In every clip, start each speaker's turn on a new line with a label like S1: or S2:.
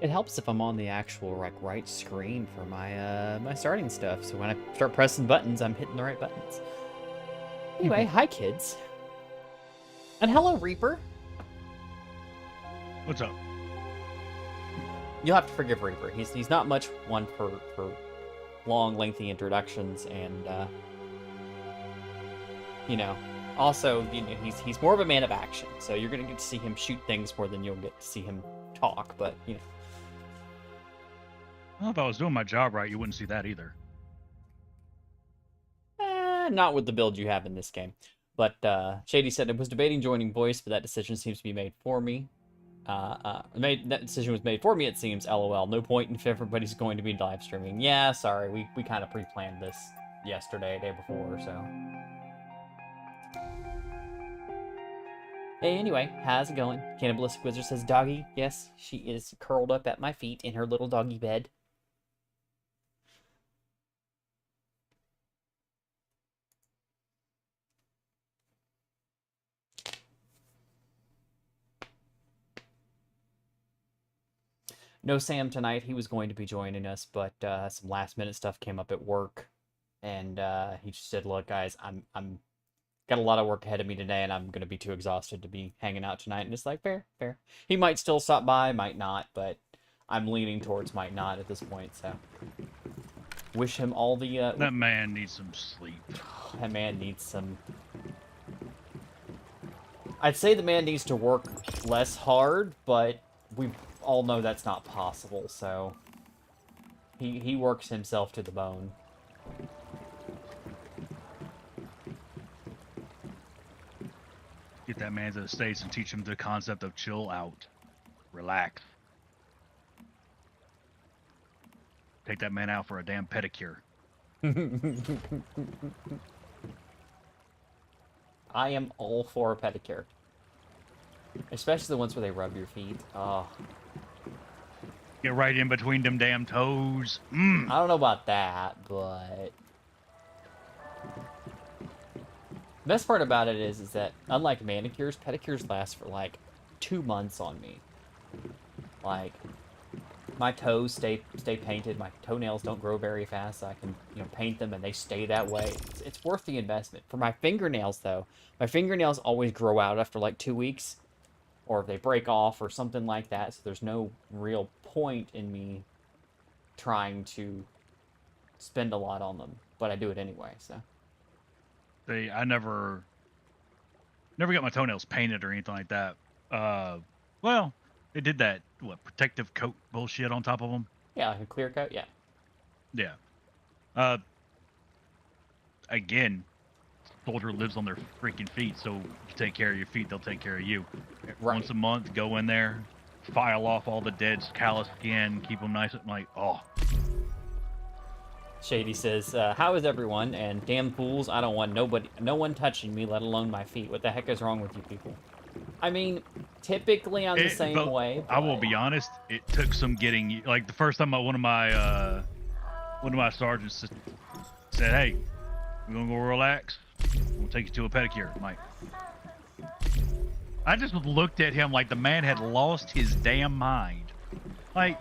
S1: It helps if I'm on the actual like right screen for my my starting stuff, so when I start pressing buttons, I'm hitting the right buttons. Anyway, hi kids. And hello, Reaper.
S2: What's up?
S1: You'll have to forgive Reaper. He's not much one for long, lengthy introductions, and you know, also he's more of a man of action. So you're gonna get to see him shoot things more than you'll get to see him talk. But you know,
S2: Well, if I was doing my job right, you wouldn't see that either.
S1: not with the build you have in this game. But Shady said it was debating joining voice, but that decision seems to be made for me. That decision was made for me, it seems. LOL. No point if everybody's going to be live streaming. Yeah, sorry. We kind of pre-planned this yesterday, day before, so. Hey, anyway, how's it going? Cannibalistic Wizard says, doggy. Yes, she is curled up at my feet in her little doggy bed. No Sam tonight. He was going to be joining us, but some last minute stuff came up at work, and he just said, "Look, guys, I'm got a lot of work ahead of me today, and I'm gonna be too exhausted to be hanging out tonight." And it's like, fair. He might still stop by, might not, but I'm leaning towards might not at this point. So wish him all the.
S2: That man needs some sleep.
S1: That man needs some. I'd say the man needs to work less hard, but we all know that's not possible, so he works himself to the bone.
S2: Get that man to the States and teach him the concept of chill out. Relax. Take that man out for a damn pedicure.
S1: I am all for a pedicure. Especially the ones where they rub your feet. Oh.
S2: Get right in between them damn toes.
S1: I don't know about that, but... The best part about it is that, unlike manicures, pedicures last for, like, 2 months on me. Like, my toes stay painted. My toenails don't grow very fast, so I can, paint them and they stay that way. It's worth the investment. For my fingernails, though, my fingernails always grow out after like 2 weeks, or if they break off or something like that. So there's no real point in me trying to spend a lot on them, but I do it anyway. So
S2: I never got my toenails painted or anything like that. Well, they did that protective coat bullshit on top of them.
S1: yeah, like a clear coat. Yeah.
S2: Yeah. Again, soldier lives on their freaking feet, so if you take care of your feet, they'll take care of you.
S1: Right.
S2: Once a month, go in there, file off all the dead callous skin, keep them nice and like, oh.
S1: Shady says, "How is everyone? And damn fools, I don't want no one touching me, let alone my feet. What the heck is wrong with you people?" I mean, typically I'm the same way.
S2: I will be honest. It took some getting. Like the first time, one of my sergeants said, "Hey, we're gonna go relax. We'll take you to a pedicure." I'm like, I just looked at him like the man had lost his damn mind. Like,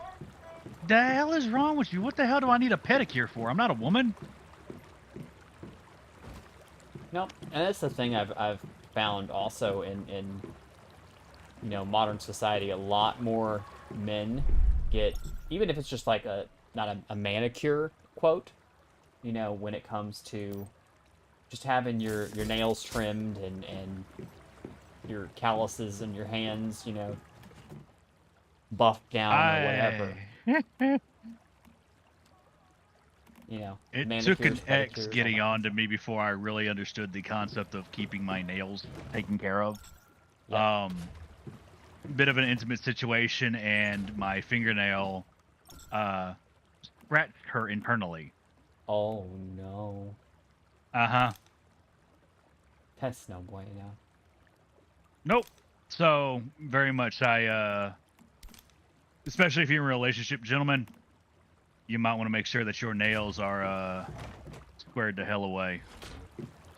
S2: the hell is wrong with you? What the hell do I need a pedicure for? I'm not a woman.
S1: Nope. And that's the thing I've found also in modern society. A lot more men get, even if it's just like not a manicure quote, when it comes to just having your nails trimmed and your calluses in your hands, buffed down or whatever.
S2: It took an ex getting on to me before I really understood the concept of keeping my nails taken care of.
S1: Yeah.
S2: Bit of an intimate situation, and my fingernail scratched her internally.
S1: Oh no.
S2: Uh-huh.
S1: That's no bueno.
S2: Nope. So very much especially if you're in a relationship, gentlemen, you might want to make sure that your nails are squared the hell away.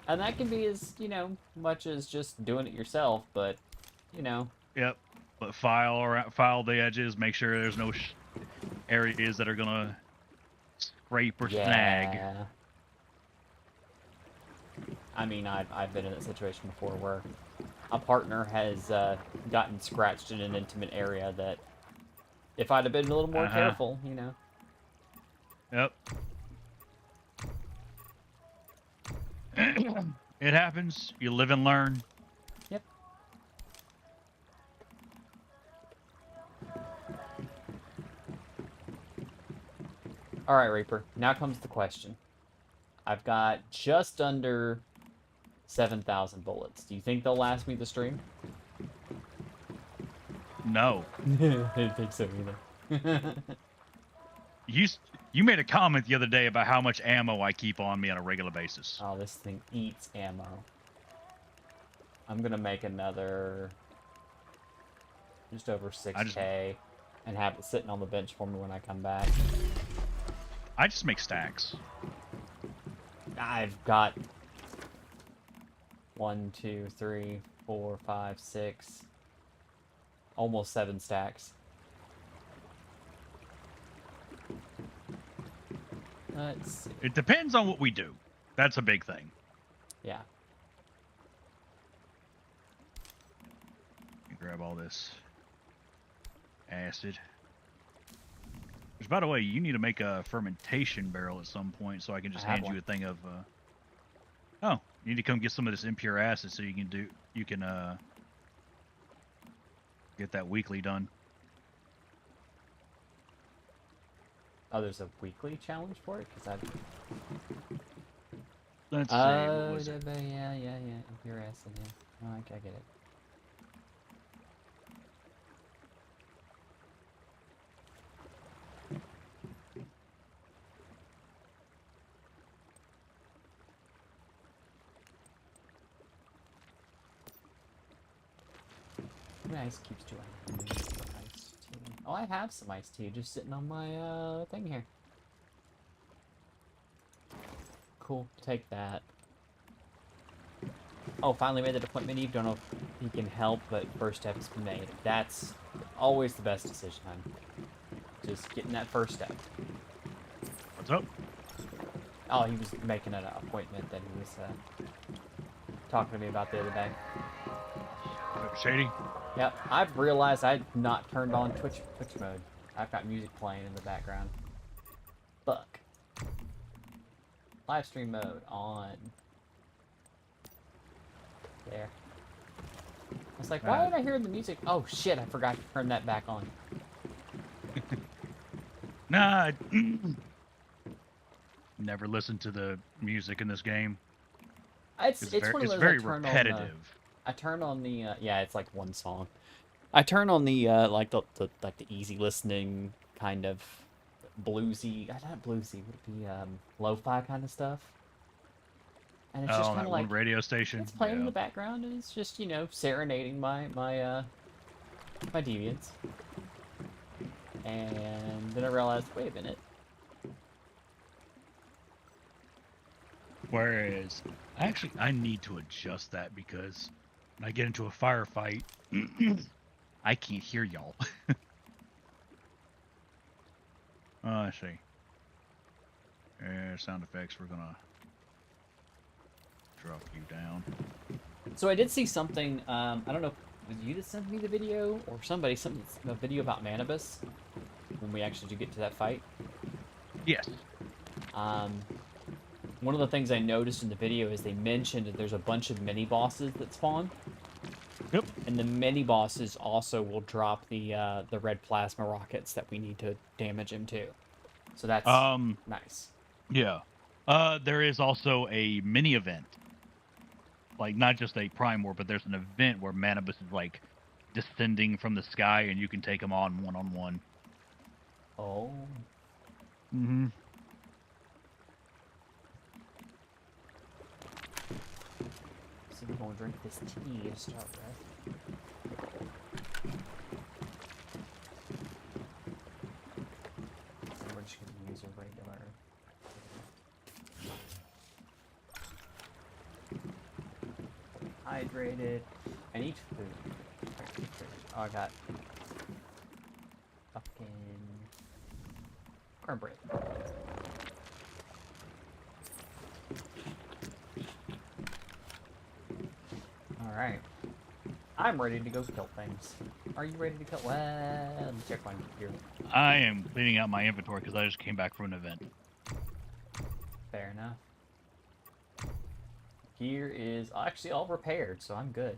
S1: And that can be as, much as just doing it yourself, but,
S2: Yep. But file the edges, make sure there's no areas that are gonna scrape or snag.
S1: I mean, I've been in that situation before where a partner has gotten scratched in an intimate area that if I'd have been a little more careful,
S2: Yep. It happens. You live and learn.
S1: Yep. All right, Reaper. Now comes the question. I've got just under 7,000 bullets. Do you think they'll last me the stream?
S2: No.
S1: I didn't think so either.
S2: You made a comment the other day about how much ammo I keep on me on a regular basis.
S1: Oh, this thing eats ammo. I'm gonna make another just over 6K and have it sitting on the bench for me when I come back.
S2: I just make stacks.
S1: I've got 1, 2, 3, 4, 5, 6, almost 7 stacks. Let's see.
S2: It depends on what we do. That's a big thing.
S1: Yeah.
S2: Grab all this acid. Which, by the way, you need to make a fermentation barrel at some point, so I can just hand you a thing of. Oh, you need to come get some of this impure acid so you can get that weekly done.
S1: Oh, there's a weekly challenge for it? Because
S2: Let's see. What was it?
S1: Yeah. Impure acid, yeah. Oh, I get it. Ice cubes do I need for iced tea? Oh, I have some iced tea just sitting on my thing here. Cool, take that. Oh, finally made the deployment, Eve. Don't know if he can help, but first step has been made. That's always the best decision, hon. just getting that first step.
S2: What's up?
S1: Oh, he was making an appointment that he was talking to me about the other day.
S2: Shady?
S1: Yep, I've realized I've not turned on Twitch mode. I've got music playing in the background. Fuck. Live stream mode on. There. I was like, why did I hear the music? Oh shit, I forgot to turn that back on.
S2: Nah. Never listened to the music in this game.
S1: It's one of those
S2: very
S1: I turn
S2: repetitive.
S1: I turn on the yeah, it's like one song. I turn on the like the easy listening kind of bluesy, not bluesy, would it be lo-fi kind of stuff? And it's just kind of like
S2: one radio station.
S1: it's playing in the background, and it's just, you know, serenading my my deviants. And then I realized, wait a minute.
S2: Whereas, actually, I need to adjust that because when I get into a firefight, I can't hear y'all. Oh, I see. Sound effects, we're gonna drop you down.
S1: So I did see something, I don't know, was you that sent me the video, or somebody sent me a video about Manibus, when we actually do get to that fight?
S2: Yes.
S1: One of the things I noticed in the video is they mentioned that there's a bunch of mini-bosses that spawn.
S2: Yep.
S1: And the mini-bosses also will drop the red plasma rockets that we need to damage him too. So that's nice.
S2: Yeah. There is also a mini event. Like, not just a Prime War, but there's an event where Manibus is, like, descending from the sky, and you can take him on one-on-one.
S1: Oh.
S2: Mm-hmm.
S1: So we're going to drink this tea to start with. And we're just going to use a regular... Hydrated. I need food. Oh, I got fucking cornbread. Alright. I'm ready to go kill things. Are you ready to kill? Well, let me check my gear.
S2: I am cleaning out my inventory because I just came back from an event.
S1: Fair enough. Gear is actually all repaired, so I'm good.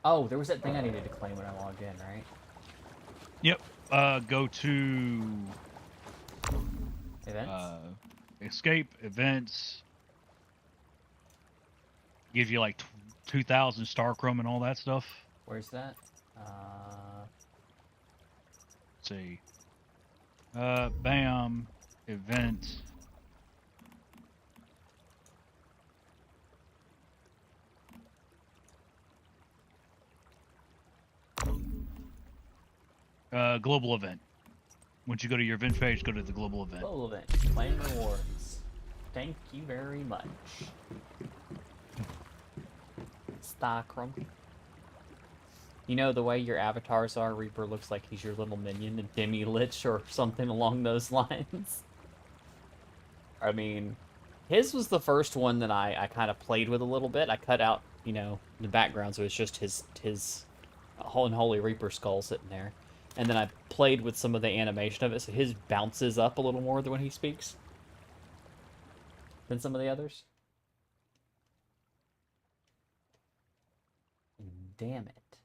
S1: Oh, there was that thing I needed to claim when I logged in, right?
S2: Yep. Go to...
S1: Events?
S2: Escape, events. Gives you like 2,000 Starchrome and all that stuff.
S1: Where's that?
S2: Let's see. Bam. Events. Global event. Once you go to your event page, go to the global event.
S1: Global event. Claim rewards. Thank you very much. Starchrome. You know, the way your avatars are, Reaper looks like he's your little minion, a Demi-Lich or something along those lines. I mean, his was the first one that I kind of played with a little bit. I cut out, you know, the background, so it's just his Holy Reaper skull sitting there. And then I played with some of the animation of it, so his bounces up a little more than when he speaks than some of the others. Damn it.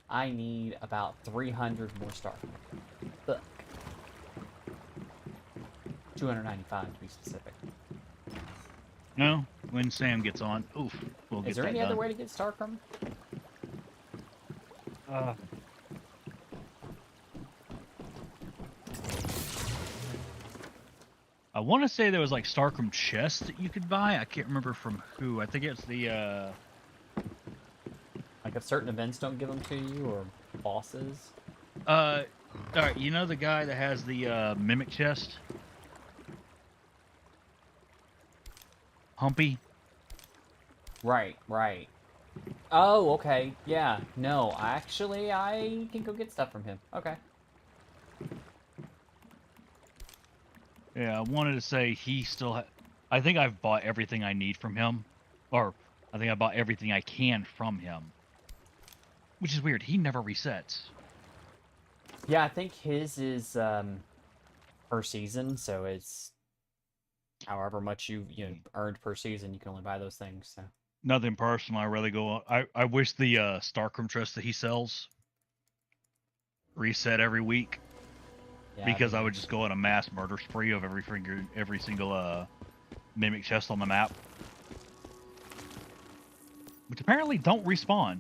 S1: I need about 300 more stars. Fuck. 295 to be specific.
S2: No, when Sam gets on, oof, we'll get that done.
S1: Is there any other way to get Starchrome?
S2: I want to say there was like Starchrome chests that you could buy. I can't remember from who. I think it's the
S1: Like if certain events don't give them to you, or bosses?
S2: all right, you know the guy that has the mimic chest? Humpy?
S1: Right, right. Oh, okay. Yeah. No, actually, I can go get stuff from him. Okay.
S2: Yeah, I wanted to say he still. I think I've bought everything I need from him, or I think I bought everything I can from him. Which is weird. He never resets.
S1: Yeah, I think his is per season, so it's however much you earned per season, you can only buy those things. So
S2: Nothing personal. I really go. I wish the Starcrum Trust that he sells reset every week,
S1: yeah, it'd be
S2: because I would just
S1: nice.
S2: go on a mass murder spree of every single mimic chest on the map, which apparently don't respawn.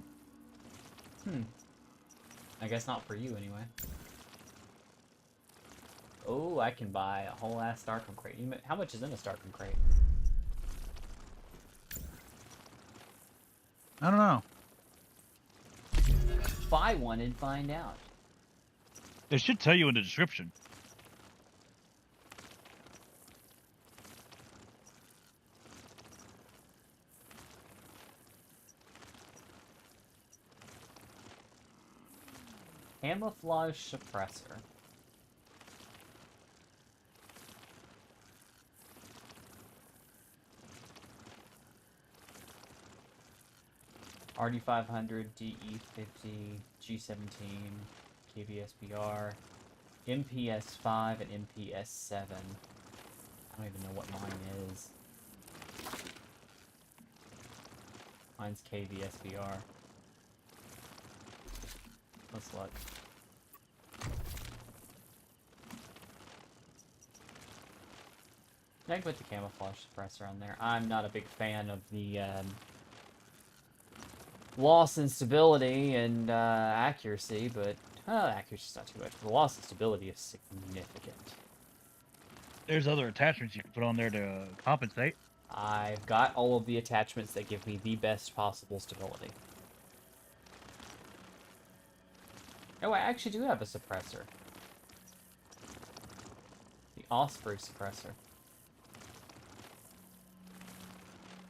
S1: I guess not for you anyway. Oh, I can buy a whole ass Starcom crate. How much is in a Starcom crate?
S2: I don't know.
S1: Buy one and find out.
S2: It should tell you in the description.
S1: Camouflage suppressor. RD500, DE50, G17, KVSBR, MPS5, and MPS7. I don't even know what mine is. Mine's KVSBR. Let's look. I can put the camouflage suppressor on there. I'm not a big fan of the loss in stability and accuracy, but accuracy's not too much. The loss in stability is significant.
S2: There's other attachments you can put on there to compensate.
S1: I've got all of the attachments that give me the best possible stability. Oh, I actually do have a suppressor. The Osprey suppressor.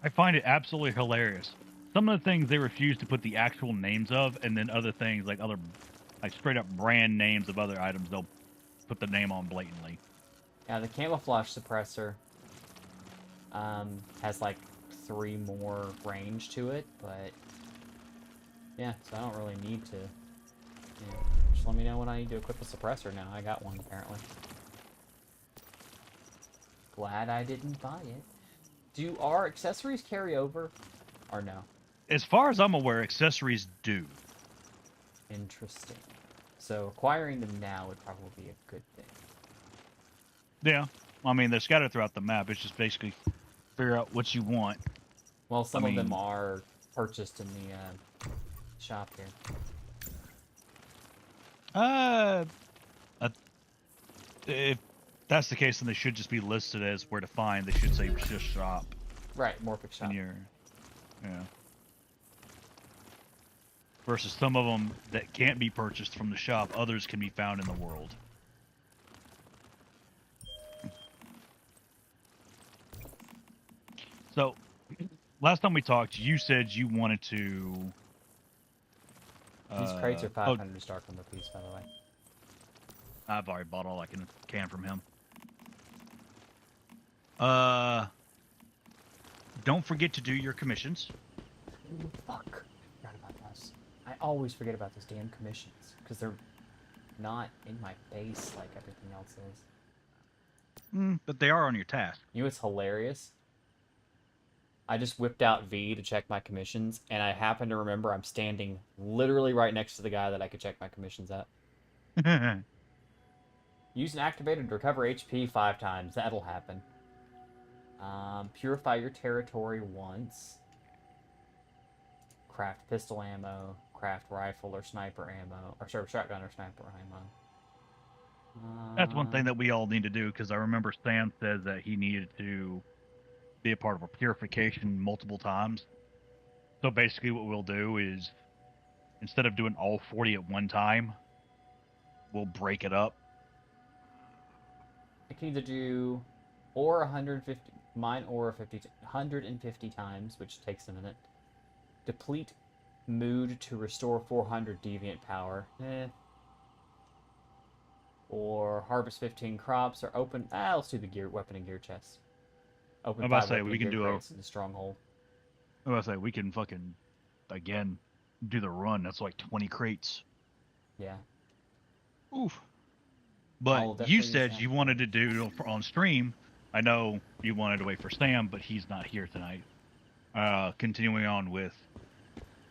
S2: I find it absolutely hilarious. Some of the things they refuse to put the actual names of, and then other things like straight up brand names of other items, they'll put the name on blatantly.
S1: Yeah, the camouflage suppressor has like 3 more range to it, but yeah, so I don't really need to. Yeah, just let me know when I need to equip a suppressor now. I got one apparently. Glad I didn't buy it. Do our accessories carry over, or no?
S2: As far as I'm aware, accessories do.
S1: Interesting. So acquiring them now would probably be a good thing.
S2: Yeah. I mean, they're scattered throughout the map. It's just basically figure out what you want.
S1: Well, some of them are purchased in the shop here.
S2: If that's the case, then they should just be listed as where to find. They should say just shop.
S1: Right, Morphic shop.
S2: Yeah. Versus some of them that can't be purchased from the shop, others can be found in the world. So, last time we talked, you said you wanted to.
S1: These crates are 500 Starcom apiece, by the way.
S2: I've already bought all I can from him. Don't forget to do your commissions.
S1: Ooh, fuck. Forgot about this. I always forget about those damn commissions, because they're not in my base like everything else is.
S2: But they are on your task.
S1: You know what's hilarious? I just whipped out V to check my commissions, and I happen to remember I'm standing literally right next to the guy that I could check my commissions at. Use an activator to recover HP 5 times. That'll happen. Purify your territory once. Craft pistol ammo. Craft rifle or sniper ammo. Or sorry, shotgun or sniper ammo.
S2: That's one thing that we all need to do, because I remember Sam said that he needed to be a part of a purification multiple times. So basically what we'll do is, instead of doing all 40 at one time, we'll break it up.
S1: I can either do or 150, mine or 150 times, which takes a minute. Deplete mood to restore 400 deviant power. Or harvest 15 crops, or open. Let's do the gear, weapon and gear chest. Open
S2: I'm about
S1: 5
S2: to say
S1: weapon
S2: we
S1: and
S2: can
S1: gear
S2: do a.
S1: crates in the stronghold.
S2: I'm about to say we can fucking again do the run. That's like 20 crates.
S1: Yeah.
S2: Oof.
S1: I'll
S2: But you
S1: definitely use
S2: said
S1: that
S2: you wanted to do on stream. I know you wanted to wait for Sam, but he's not here tonight. Continuing on with.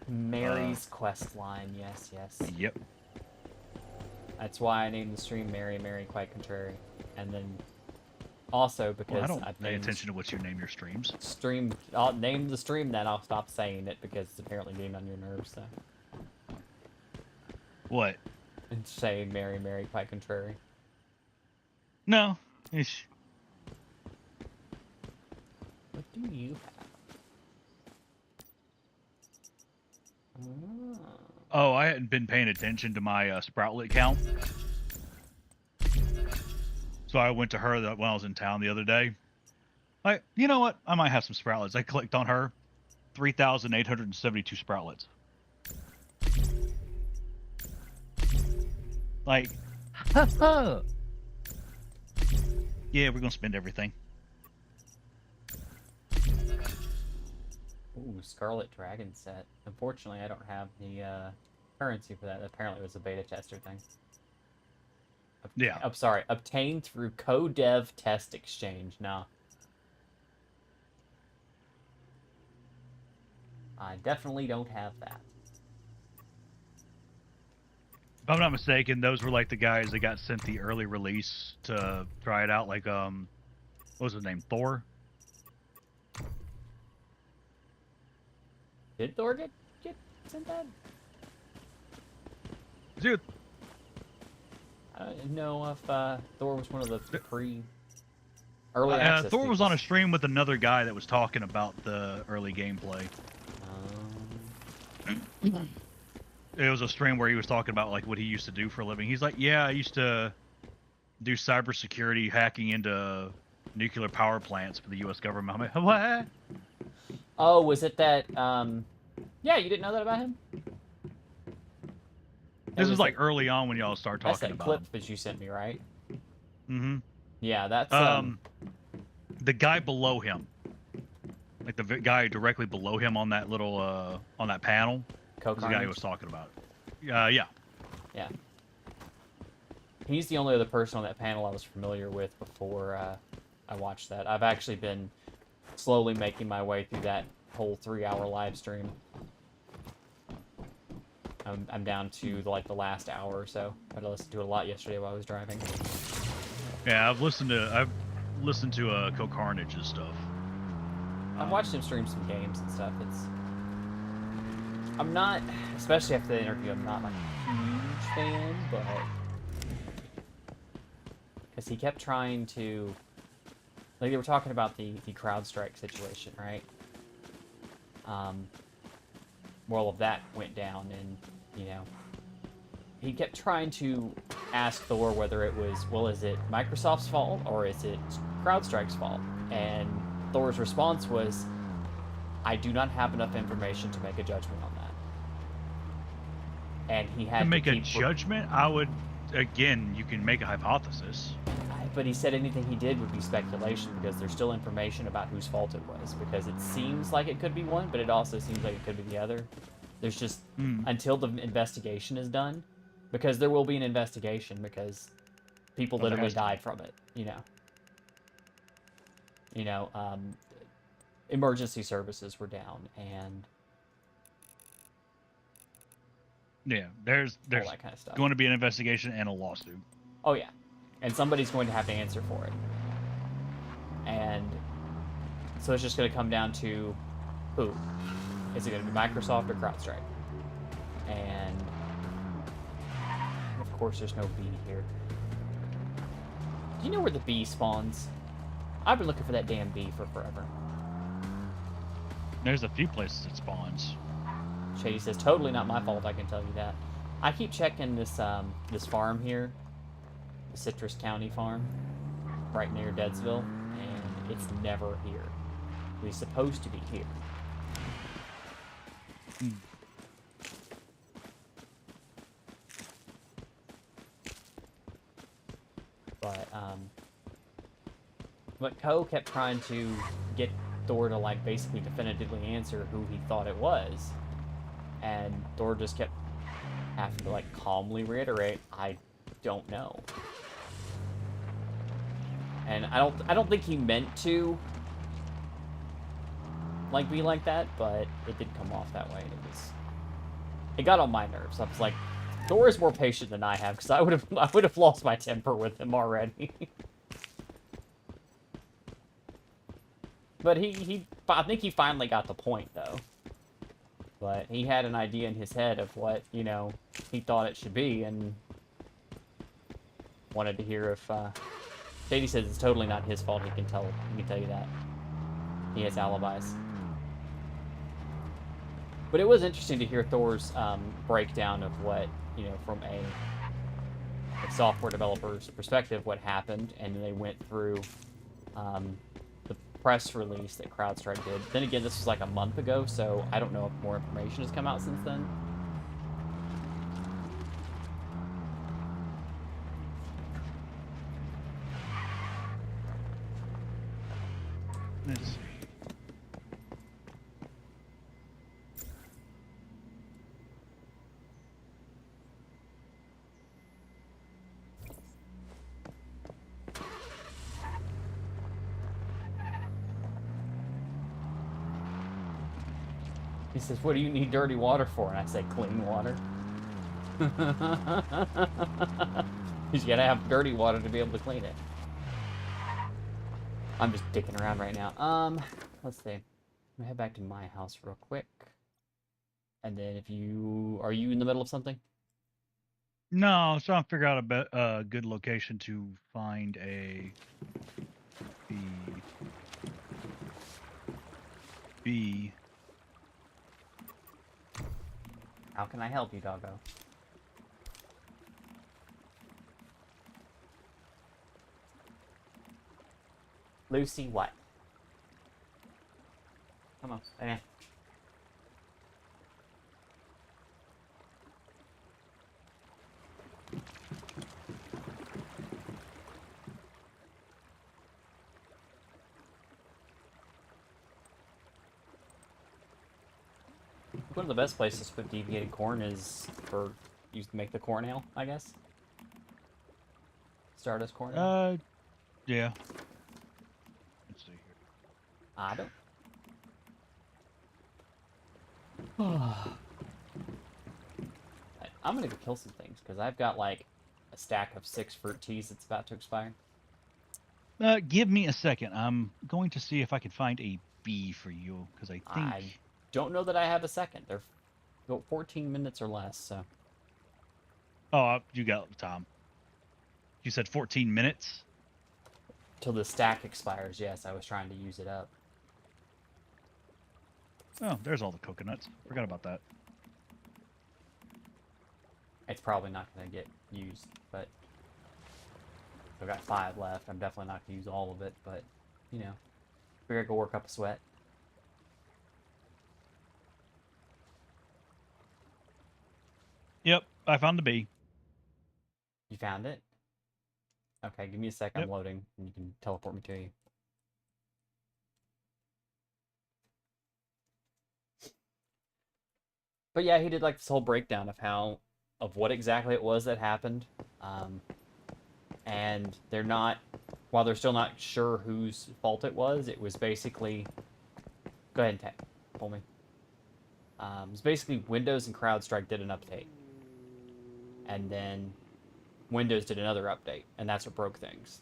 S1: Mary's quest line. Yes, yes.
S2: Yep.
S1: That's why I named the stream Mary, Mary Quite Contrary. And then also because
S2: Well, I don't
S1: I've
S2: pay
S1: named
S2: attention to what you name your streams.
S1: I'll name the stream then I'll stop saying it because it's apparently getting on your nerves, so.
S2: What?
S1: And say Mary, Mary Quite Contrary.
S2: No. It's...
S1: What do you have?
S2: Oh, I hadn't been paying attention to my Sproutlet count. So I went to her when I was in town the other day. You know what? I might have some Sproutlets. I clicked on her. 3,872 Sproutlets. Like, yeah, we're gonna spend everything.
S1: Ooh, Scarlet Dragon set. Unfortunately, I don't have the currency for that. Apparently, it was a beta tester thing.
S2: Yeah.
S1: I'm sorry. Obtained through CoDev Test Exchange. No. I definitely don't have that.
S2: If I'm not mistaken, those were like the guys that got sent the early release to try it out. Like, what was his name? Thor?
S1: Did Thor get sent that?
S2: Dude.
S1: I don't know if Thor was one of the early access
S2: Thor was
S1: people.
S2: on a stream with another guy that was talking about the early gameplay. It was a stream where he was talking about like what he used to do for a living. He's like, yeah, I used to do cybersecurity hacking into nuclear power plants for the U.S. government. I'm like, what?
S1: Oh, was it that? Yeah, you didn't know that about him?
S2: This is like early on when y'all start
S1: That's
S2: talking
S1: that
S2: about
S1: clip
S2: him.
S1: that you sent me, right?
S2: Mm-hmm.
S1: Yeah, that's
S2: The guy below him, like the guy directly below him on that little on that panel, was the guy who was talking about it. Yeah.
S1: Yeah. He's the only other person on that panel I was familiar with before I watched that. I've actually been slowly making my way through that whole 3-hour live stream. I'm down to the last hour or so. I had to listen to it a lot yesterday while I was driving.
S2: Yeah, I've listened to Kill Carnage's stuff.
S1: I've watched him stream some games and stuff. I'm not, especially after the interview, I'm not like a huge fan, but because he kept trying to, like they were talking about the CrowdStrike situation, right? Where all of that went down, and he kept trying to ask Thor whether it was, well, is it Microsoft's fault or is it CrowdStrike's fault? And Thor's response was, I do not have enough information to make a judgment on that. And he had
S2: To make a
S1: keep
S2: judgment, I would, again, you can make a hypothesis.
S1: But he said anything he did would be speculation because there's still information about whose fault it was. Because it seems like it could be one, but it also seems like it could be the other. There's just, until the investigation is done, because there will be an investigation because people literally died from it, emergency services were down, and
S2: yeah, there's
S1: all that kind of stuff.
S2: going to be an investigation and a lawsuit.
S1: Oh yeah, and somebody's going to have to answer for it, and so it's just going to come down to who is it going to be, Microsoft or CrowdStrike? And of course, there's no bee here. Do you know where the bee spawns? I've been looking for that damn bee for forever.
S2: There's a few places it spawns.
S1: Shady says, totally not my fault, I can tell you that. I keep checking this this farm here, the Citrus County farm, right near Deadsville, and it's never here. It's supposed to be here.
S2: Hmm.
S1: But Ko kept trying to get Thor to like basically definitively answer who he thought it was, and Thor just kept having to like calmly reiterate, "I don't know." And I don't think he meant to like be like that, but it did come off that way, and it got on my nerves. I was like, Thor is more patient than I have, because I would have lost my temper with him already. But I think he finally got the point though. But he had an idea in his head of what, you know, he thought it should be, and wanted to hear if, Shady says it's totally not his fault, he can tell you that. He has alibis. But it was interesting to hear Thor's, breakdown of what, you know, from a software developer's perspective, what happened, and they went through, the press release that CrowdStrike did. Then again, this was like a month ago, so I don't know if more information has come out since then.
S2: Let's see.
S1: He says, "What do you need dirty water for?" And I say, "Clean water." He's gotta have dirty water to be able to clean it. I'm just dicking around right now. Let's see. I'm gonna head back to my house real quick. And then are you in the middle of something?
S2: No, I was trying to figure out a good location to find the bee.
S1: How can I help you, doggo? Lucy, what? Come on, lay down. One of the best places to put deviated corn is for used to make the corn ale, I guess. Stardust corn ale.
S2: Yeah. Let's see here.
S1: I don't. I'm gonna go kill some things because I've got like a stack of 6 fruit teas that's about to expire.
S2: Give me a second. I'm going to see if I can find a bee for you because I think.
S1: I don't know that I have a second. They're 14 minutes or less, so.
S2: Oh, you got time. You said 14 minutes?
S1: Till the stack expires, yes. I was trying to use it up.
S2: Oh, there's all the coconuts. Forgot about that.
S1: It's probably not going to get used, but I've got 5 left. I'm definitely not going to use all of it, but, you know, we're going to go work up a sweat.
S2: Yep, I found the bee.
S1: You found it? Okay, give me a sec.
S2: Yep.
S1: I'm loading, and you can teleport me to you. But yeah, he did like this whole breakdown of what exactly it was that happened. And while they're still not sure whose fault it was basically, go ahead and pull me. It was basically Windows and CrowdStrike did an update. And then Windows did another update, and that's what broke things.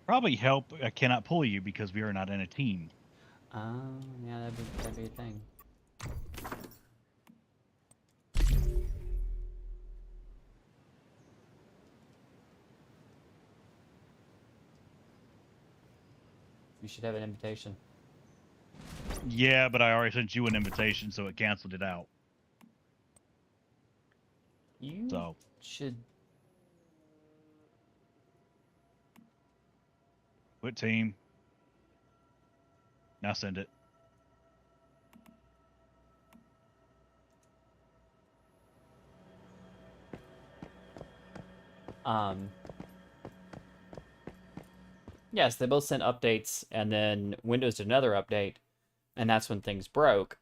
S2: Probably help. I cannot pull you because we are not in a team.
S1: Oh, yeah, that'd be a thing. You should have an invitation.
S2: Yeah, but I already sent you an invitation, so it canceled it out.
S1: You should.
S2: What team? Now send it.
S1: Um, yes, they both sent updates, and then Windows did another update, and that's when things broke.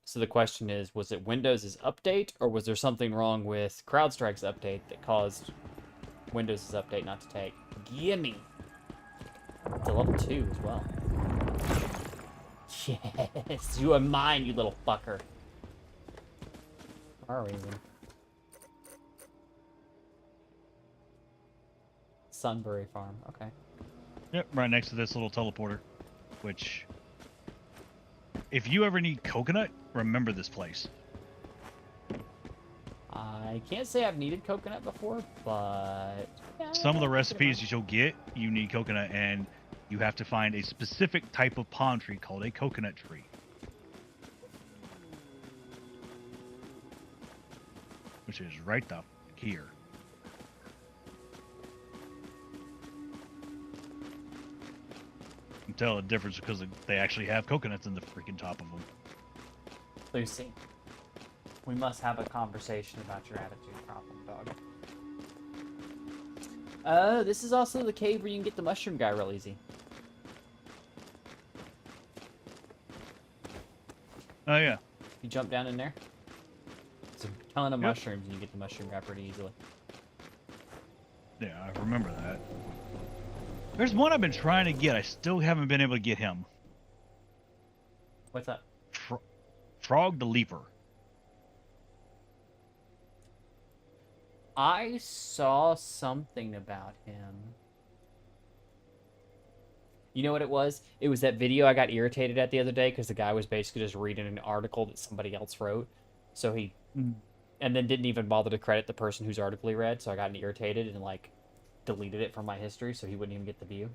S1: So the question is, was it Windows' update, or was there something wrong with CrowdStrike's update that caused Windows' update not to take? Gimme! It's a level 2 as well. Yes, you are mine, you little fucker. Where are we even? Sunbury Farm, okay.
S2: Yep, right next to this little teleporter. Which, if you ever need coconut, remember this place.
S1: I can't say I've needed coconut before, but... yeah,
S2: Some of the
S1: I'll keep it in
S2: recipes
S1: mind.
S2: that you'll get, you need coconut, and you have to find a specific type of palm tree called a coconut tree. Which is right up here. You can tell the difference because they actually have coconuts in the freaking top of them.
S1: Lucy, we must have a conversation about your attitude problem, dog. This is also the cave where you can get the mushroom guy real easy.
S2: Oh yeah.
S1: You jump down in there. It's a ton of
S2: Yep.
S1: mushrooms, and you get the mushroom guy pretty easily.
S2: Yeah, I remember that. There's one I've been trying to get. I still haven't been able to get him.
S1: What's up?
S2: Frog the Leaper.
S1: I saw something about him. You know what it was? It was that video I got irritated at the other day because the guy was basically just reading an article that somebody else wrote. So he... and then didn't even bother to credit the person whose article he read, so I got irritated and, like, deleted it from my history so he wouldn't even get the view.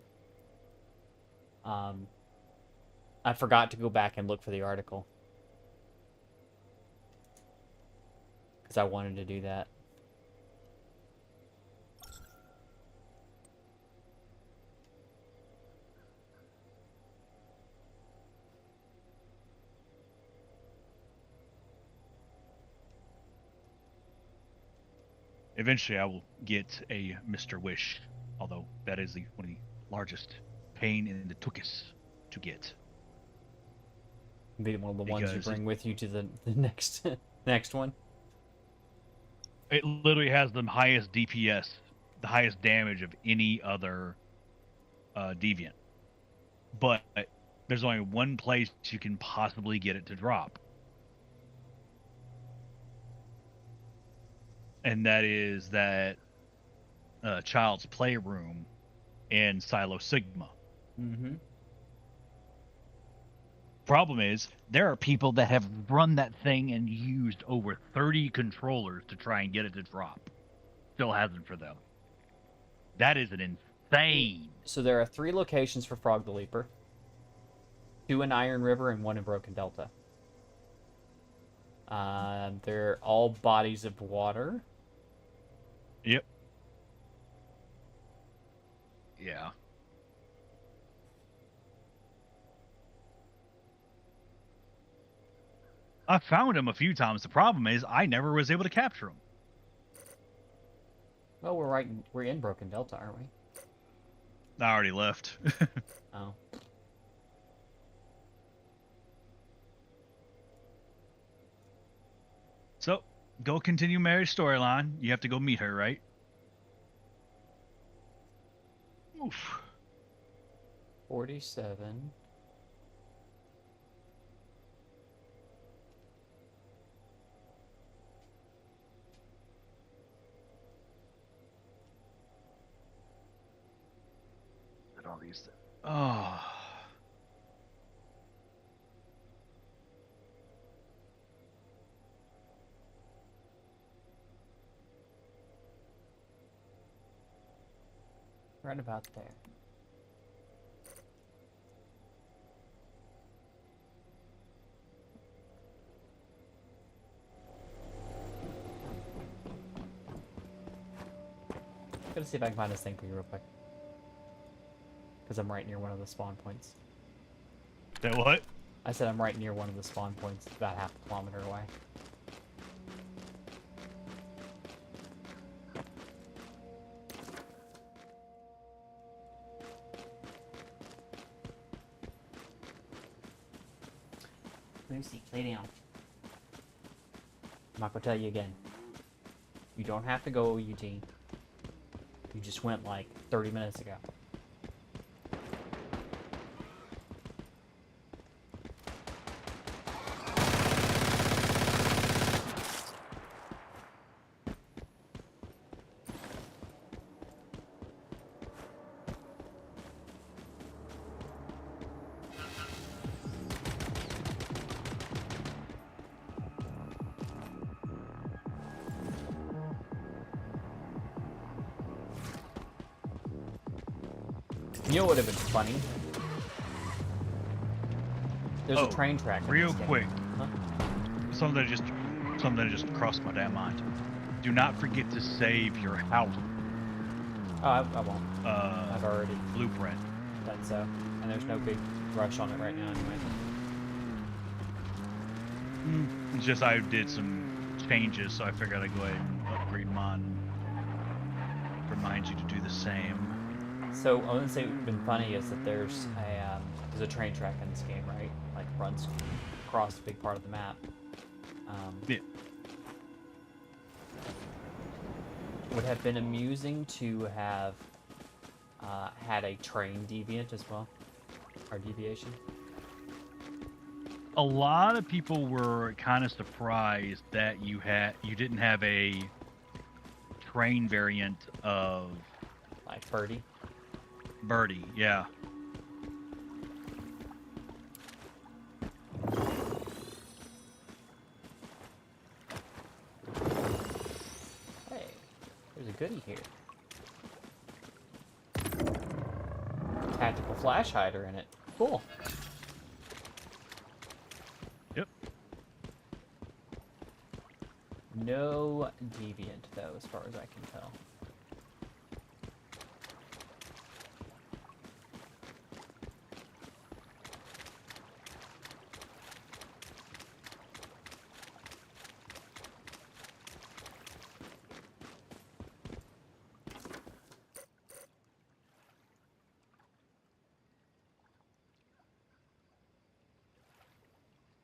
S1: I forgot to go back and look for the article. Because I wanted to do that.
S2: Eventually, I will get a Mr. Wish, although that is one of the largest pain in the tuchus to get.
S1: Be one of the ones you
S2: Because
S1: bring with you to the next next one.
S2: it literally has the highest DPS, the highest damage of any other deviant. But there's only one place you can possibly get it to drop. And that is that child's playroom in Silo Sigma.
S1: Mm-hmm.
S2: Problem is, there are people that have run that thing and used over 30 controllers to try and get it to drop. Still hasn't for them. That is an insane.
S1: So there are 3 locations for Frog the Leaper. 2 in Iron River and 1 in Broken Delta. They're all bodies of water.
S2: Yep. Yeah. I found him a few times. The problem is I never was able to capture him.
S1: Well, we're in Broken Delta, aren't we?
S2: I already left.
S1: Oh.
S2: So, go continue Mary's storyline. You have to go meet her, right? Oof.
S1: 47.
S2: At all these. Oh.
S1: Right about there. Gotta see if I can find this thing for you real quick. Because I'm right near one of the spawn points.
S2: That what?
S1: I said I'm right near one of the spawn points, about half a kilometer away. Lucy, lay down. I'm not gonna tell you again. You don't have to go, Eugene. You just went like 30 minutes ago. You know what would have been funny? There's a train track in
S2: real
S1: this game.
S2: quick.
S1: Huh?
S2: Something that just crossed my damn mind. Do not forget to save your house
S1: Oh, I won't. I've already
S2: blueprint.
S1: done so. And there's no big rush on it right now anyway.
S2: It's just I did some changes, so I figured I'd go ahead and upgrade mine. Remind you to do the same.
S1: So I would say what's been funny is that there's a train track in this game, right? Like runs across a big part of the map.
S2: Yeah.
S1: Would have been amusing to have had a train deviant as well, or deviation.
S2: A lot of people were kind of surprised that you didn't have a train variant of
S1: Like Birdie.
S2: Birdie. Yeah.
S1: Hey, there's a goodie here. Tactical flash hider in it. Cool.
S2: Yep.
S1: No deviant though, as far as I can tell.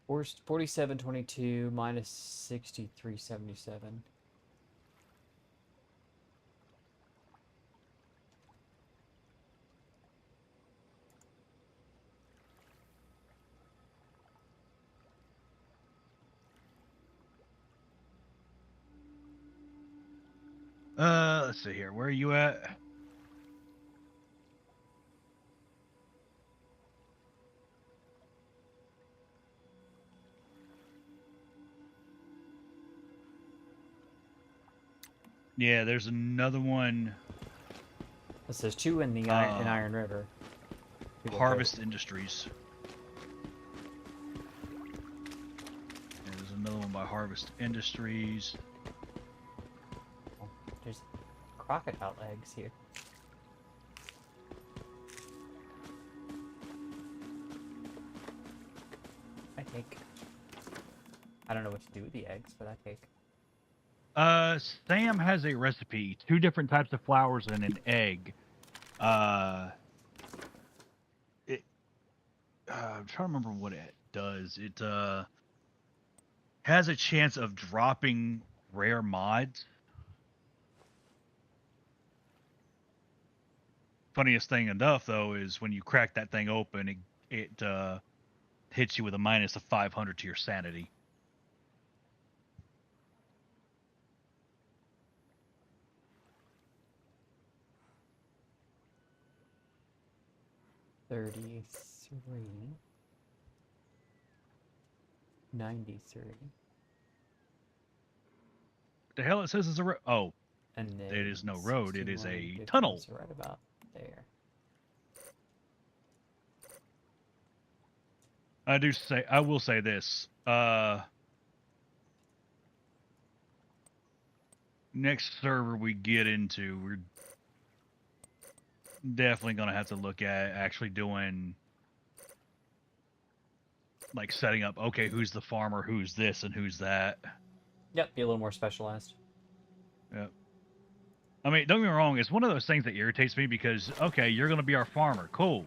S1: Worst 4722 minus 6377.
S2: Let's see here. Where are you at? Yeah, there's another one.
S1: It says 2 in the in Iron River. People
S2: Harvest Industries. Yeah, there's another one by Harvest Industries.
S1: Oh, there's crocodile eggs here. I take. I don't know what to do with the eggs, but I take.
S2: Sam has a recipe: 2 different types of flowers and an egg. I'm trying to remember what it does. It has a chance of dropping rare mods. Funniest thing enough, though, is when you crack that thing open, it hits you with a minus of 500 to your sanity.
S1: $33. 93.
S2: The hell it says is a road. Oh,
S1: And then
S2: it is no road. It is
S1: 61,
S2: a tunnel.
S1: so right about there.
S2: I will say this. Next server we get into, we're definitely gonna have to look at actually doing, like, setting up. Okay, who's the farmer? Who's this and who's that?
S1: Yep, be a little more specialized.
S2: Yep. I mean, don't get me wrong. It's one of those things that irritates me because, okay, you're gonna be our farmer, cool.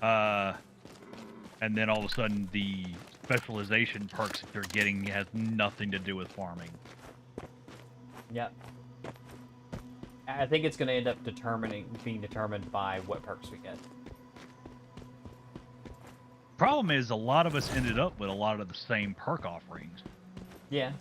S2: And then all of a sudden the specialization perks that they're getting has nothing to do with farming.
S1: Yep. I think it's going to end up being determined by what perks we get.
S2: Problem is, a lot of us ended up with a lot of the same perk offerings.
S1: Yeah.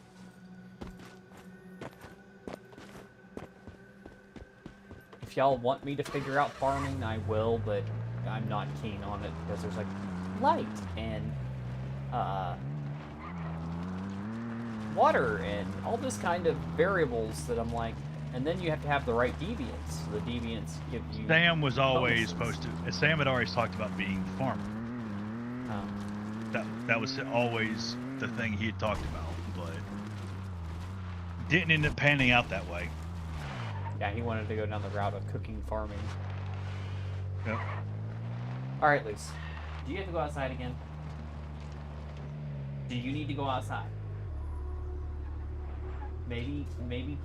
S1: If y'all want me to figure out farming, I will, but I'm not keen on it because there's like light and water and all this kind of variables that I'm like, and then you have to have the right deviants. So the deviants give you.
S2: Sam was always
S1: bonuses.
S2: supposed to. Sam had always talked about being the farmer. That was always the thing he had talked about, but didn't end up panning out that way.
S1: Yeah, he wanted to go down the route of cooking farming.
S2: Yep.
S1: All right, Luce. Do you have to go outside again? Do you need to go outside? Maybe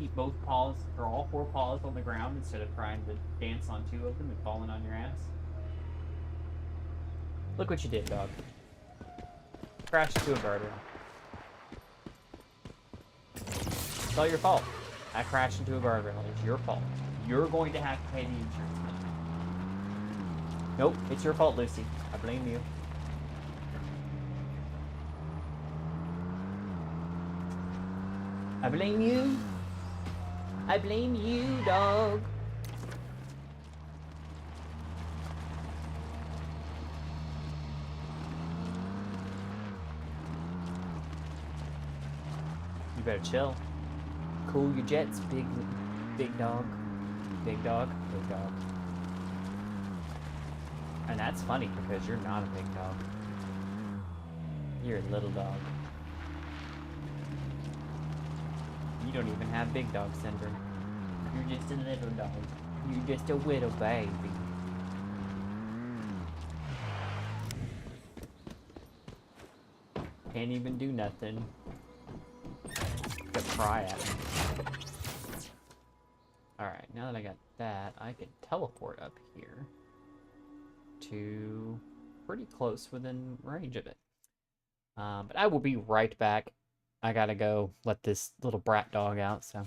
S1: keep both paws or all four paws on the ground instead of trying to dance on two of them and falling on your ass. Look what you did, dog. Crashed into a bird. It's all your fault. I crashed into a guardrail. It's your fault. You're going to have to pay the insurance money. Nope, it's your fault, Lucy. I blame you. I blame you. I blame you, dog. You better chill. Cool your jets, big dog. Big dog, big dog. And that's funny because you're not a big dog. You're a little dog. You don't even have big dog syndrome. You're just a little dog. You're just a little baby. Can't even do nothing. Except cry at me. Alright, now that I got that, I can teleport up here to pretty close within range of it. But I will be right back. I gotta go let this little brat dog out, so.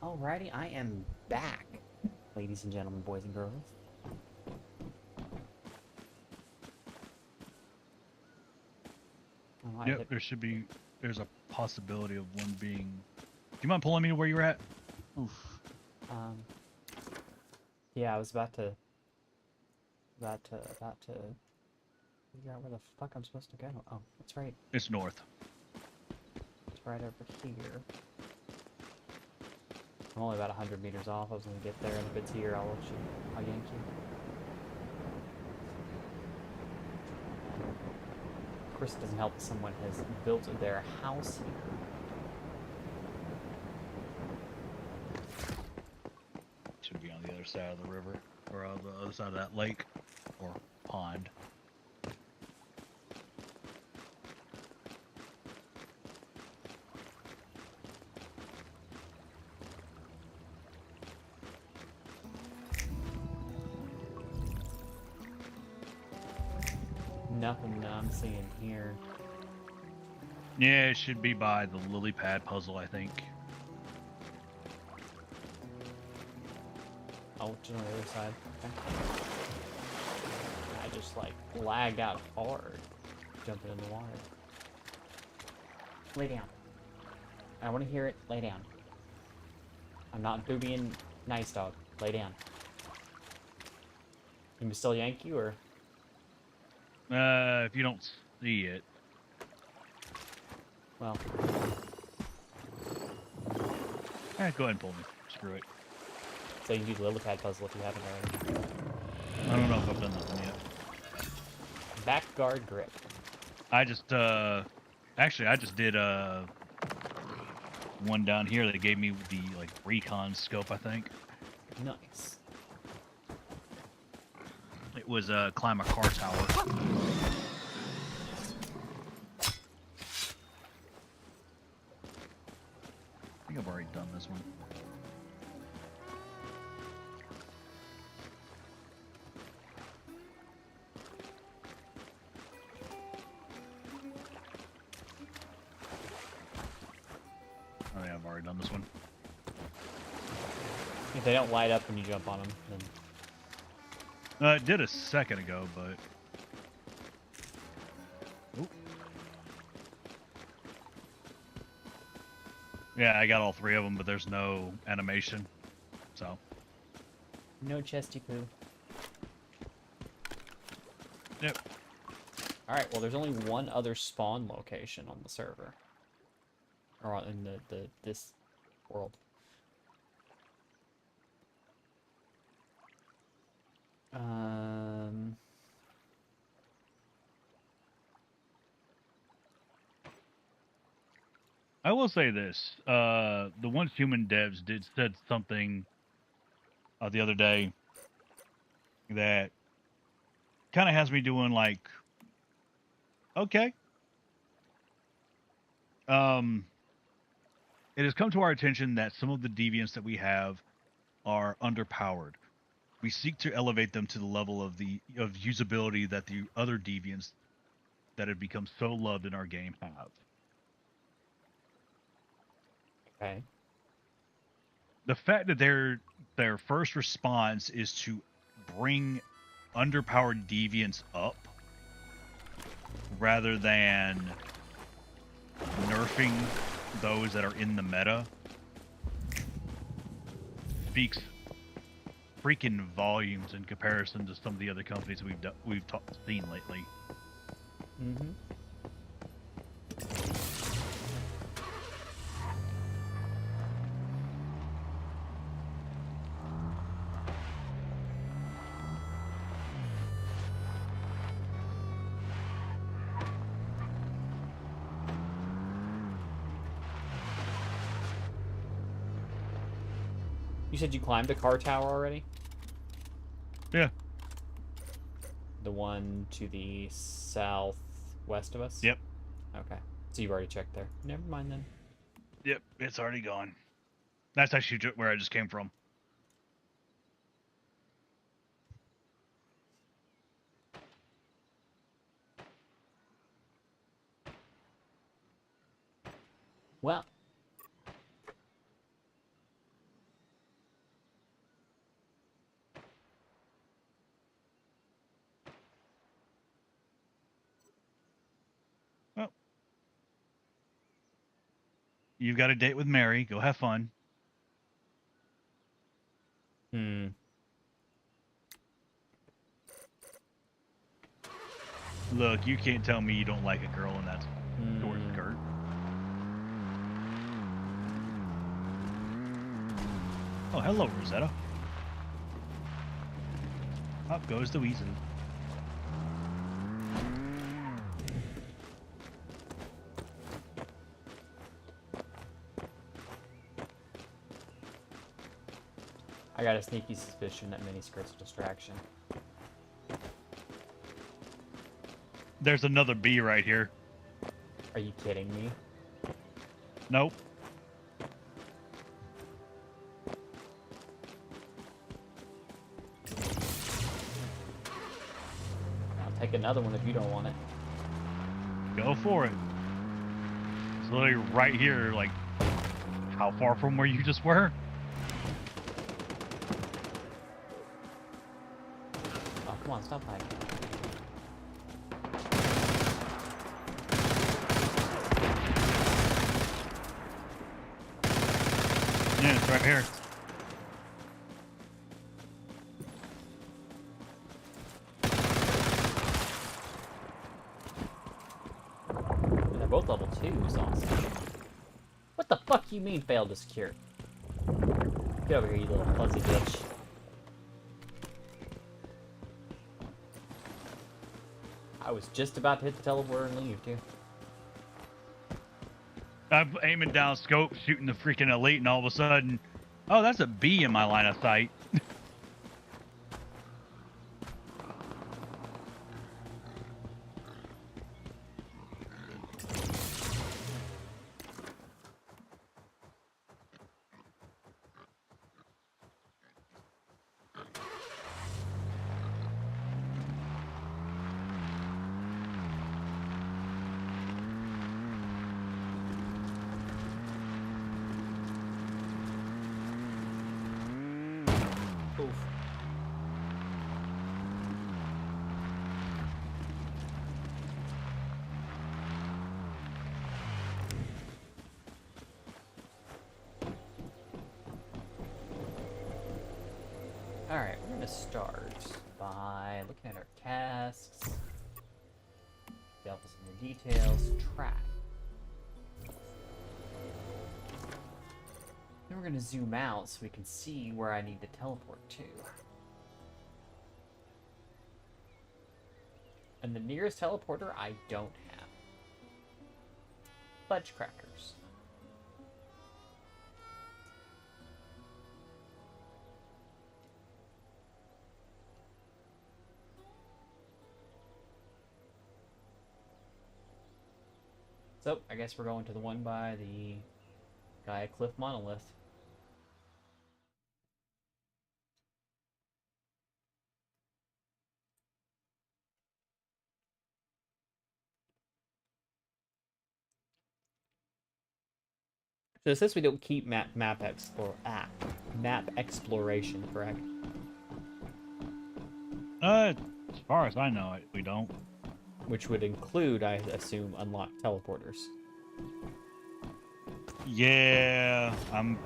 S1: Alrighty, I am back, ladies and gentlemen, boys and girls. Oh,
S2: Yep, there's a possibility of one being. Do you mind pulling me to where you're at? Oof.
S1: Yeah, I was about to figure out where the fuck I'm supposed to go. Oh, that's right.
S2: It's north.
S1: It's right over here. I'm only about 100 meters off. I was gonna get there, and if it's here, I'll yank you. Of course, it doesn't help that someone has built their house here.
S2: Should be on the other side of the river, or on the other side of that lake, or pond.
S1: Nothing that I'm seeing here.
S2: Yeah, it should be by the lily pad puzzle, I think.
S1: Oh, just on the other side. Okay. I just like lagged out hard jumping in the water. Lay down. I want to hear it. Lay down. I'm not being nice, dog. Lay down. Can we still yank you, or?
S2: If you don't see it.
S1: Well,
S2: Go ahead and pull me. Screw it.
S1: so you can do the lily pad puzzle if you haven't already.
S2: I don't know if I've done that one yet.
S1: Back guard grip.
S2: I just, actually, I just did, one down here that gave me the, like, recon scope, I think.
S1: Nice.
S2: It was, climb a car tower. I think I've already done this one. Oh yeah, I've already done this one.
S1: If they don't light up when you jump on them, then
S2: It did a second ago, but... Oop. Yeah, I got all three of them, but there's no animation, so...
S1: no chesty poo.
S2: Yep.
S1: Alright, well there's only one other spawn location on the server. Or in this world.
S2: I will say this: the Once Human devs said something the other day that kind of has me doing like, okay. It has come to our attention that some of the deviants that we have are underpowered. We seek to elevate them to the level of usability that the other deviants that have become so loved in our game have.
S1: Okay.
S2: The fact that their first response is to bring underpowered deviants up rather than nerfing those that are in the meta speaks freaking volumes in comparison to some of the other companies we've seen lately.
S1: Mm-hmm. You said you climbed the car tower already?
S2: Yeah.
S1: The one to the southwest of us?
S2: Yep.
S1: Okay. So you've already checked there. Never mind then.
S2: Yep, it's already gone. That's actually where I just came from.
S1: Well.
S2: Well. You've got a date with Mary. Go have fun. Look, you can't tell me you don't like a girl in that short skirt. Oh, hello, Rosetta. Up goes the weasel.
S1: I got a sneaky suspicion that miniskirt's a distraction.
S2: There's another bee right here.
S1: Are you kidding me?
S2: Nope.
S1: I'll take another one if you don't want it.
S2: Go for it. It's literally right here, like, how far from where you just were?
S1: Oh, come on, stop hiding.
S2: Yeah, it's right here.
S1: And they're both level 2s, awesome. What the fuck you mean failed to secure? Get over here, you little fuzzy bitch. I was just about to hit the teleporter and leave, too.
S2: I'm aiming down scope, shooting the freaking elite, and all of a sudden, oh, that's a bee in my line of sight.
S1: Oof. Alright, we're gonna start by looking at our tasks. Delve into some more details. Track. Then we're gonna zoom out so we can see where I need to teleport to. And the nearest teleporter I don't have. Fudge crackers. So, I guess we're going to the one by the Gaia Cliff Monolith. So it says we don't keep map exploration, correct?
S2: As far as I know, we don't.
S1: Which would include, I assume, unlocked teleporters.
S2: Yeah, I'm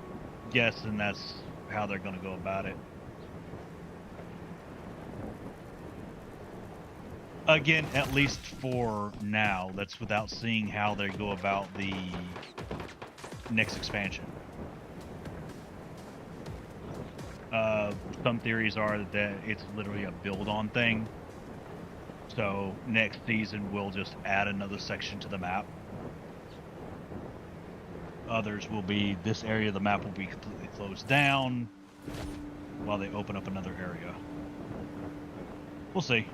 S2: guessing that's how they're going to go about it. Again, at least for now, that's without seeing how they go about the next expansion. Some theories are that it's literally a build-on thing. So next season we'll just add another section to the map. Others will be, this area of the map will be completely closed down while they open up another area. We'll see.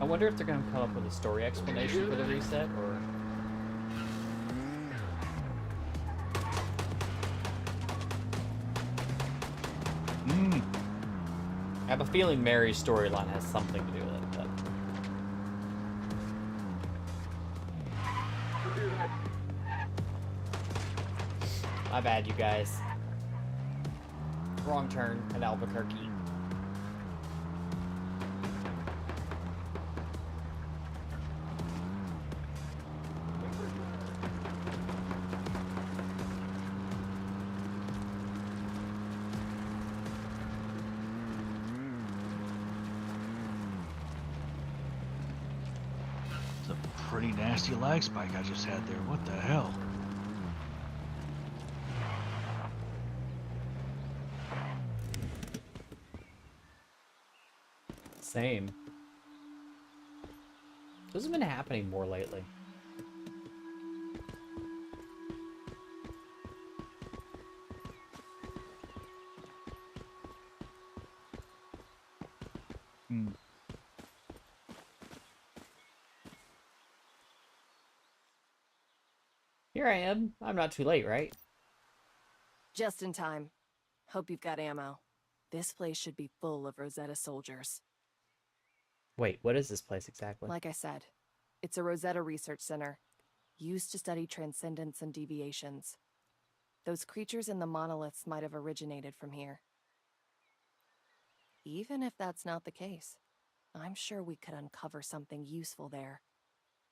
S1: I wonder if they're going to come up with a story explanation for the reset, or... I have a feeling Mary's storyline has something to do with it, but... My bad, you guys. Wrong turn at Albuquerque.
S2: Pretty nasty lag spike I just had there. What the hell?
S1: Same. This has been happening more lately. Here I am. I'm not too late, right?
S3: Just in time. Hope you've got ammo. This place should be full of Rosetta soldiers.
S1: Wait, what is this place exactly?
S3: Like I said, it's a Rosetta research center, used to study transcendence and deviations. Those creatures in the monoliths might have originated from here. Even if that's not the case, I'm sure we could uncover something useful there.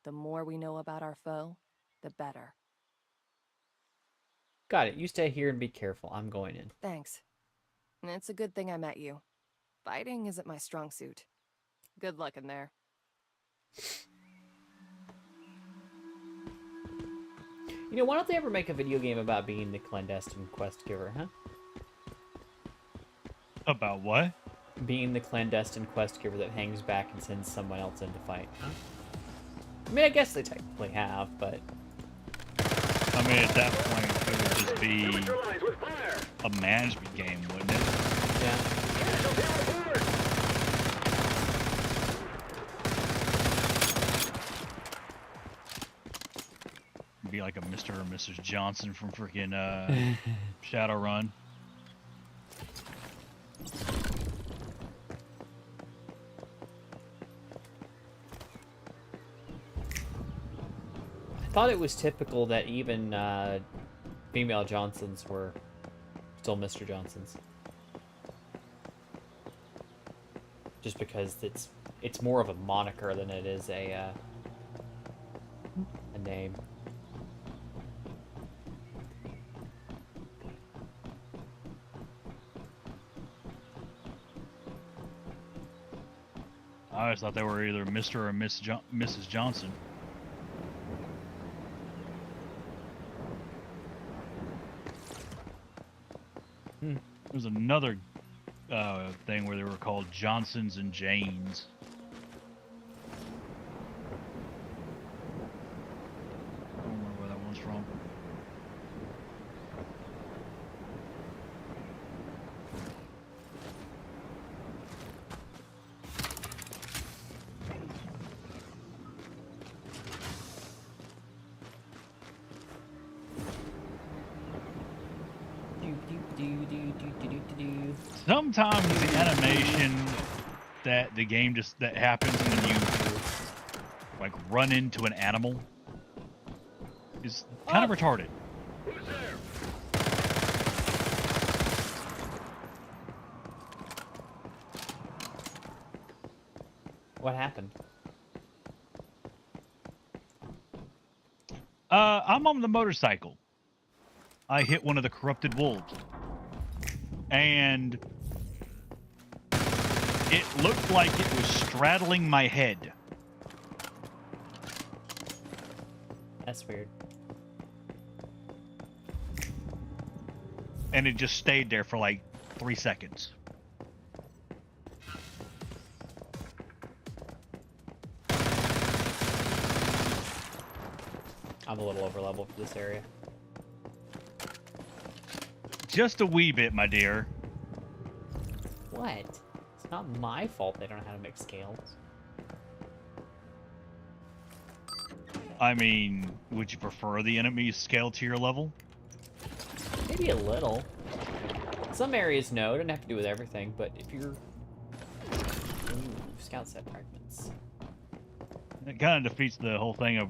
S3: The more we know about our foe, the better.
S1: Got it. You stay here and be careful. I'm going in.
S3: Thanks. It's a good thing I met you. Fighting isn't my strong suit. Good luck in there.
S1: You know, why don't they ever make a video game about being the clandestine quest giver, huh?
S2: About what?
S1: Being the clandestine quest giver that hangs back and sends someone else in to fight, huh? I mean, I guess they technically have, but...
S2: I mean, at that point, it would just be a management game, wouldn't it?
S1: Yeah.
S2: It'd be like a Mr. or Mrs. Johnson from freaking Shadowrun.
S1: I thought it was typical that even female Johnsons were still Mr. Johnsons. Just because it's more of a moniker than it is a name.
S2: I always thought they were either Mr. or Mrs. Johnson. There's another thing where they were called Johnsons and Janes. I don't remember where that one's from. Sometimes the animation that the game that happens when you like run into an animal is kind of retarded.
S1: What happened?
S2: I'm on the motorcycle. I hit one of the corrupted wolves. And it looked like it was straddling my head.
S1: That's weird.
S2: And it just stayed there for like 3 seconds.
S1: I'm a little over level for this area.
S2: Just a wee bit, my dear.
S1: What? It's not my fault they don't know how to make scales.
S2: I mean, would you prefer the enemies scaled to your level?
S1: Maybe a little. Some areas, no. It doesn't have to do with everything, but if you're... Ooh, scout set fragments.
S2: It kind of defeats the whole thing of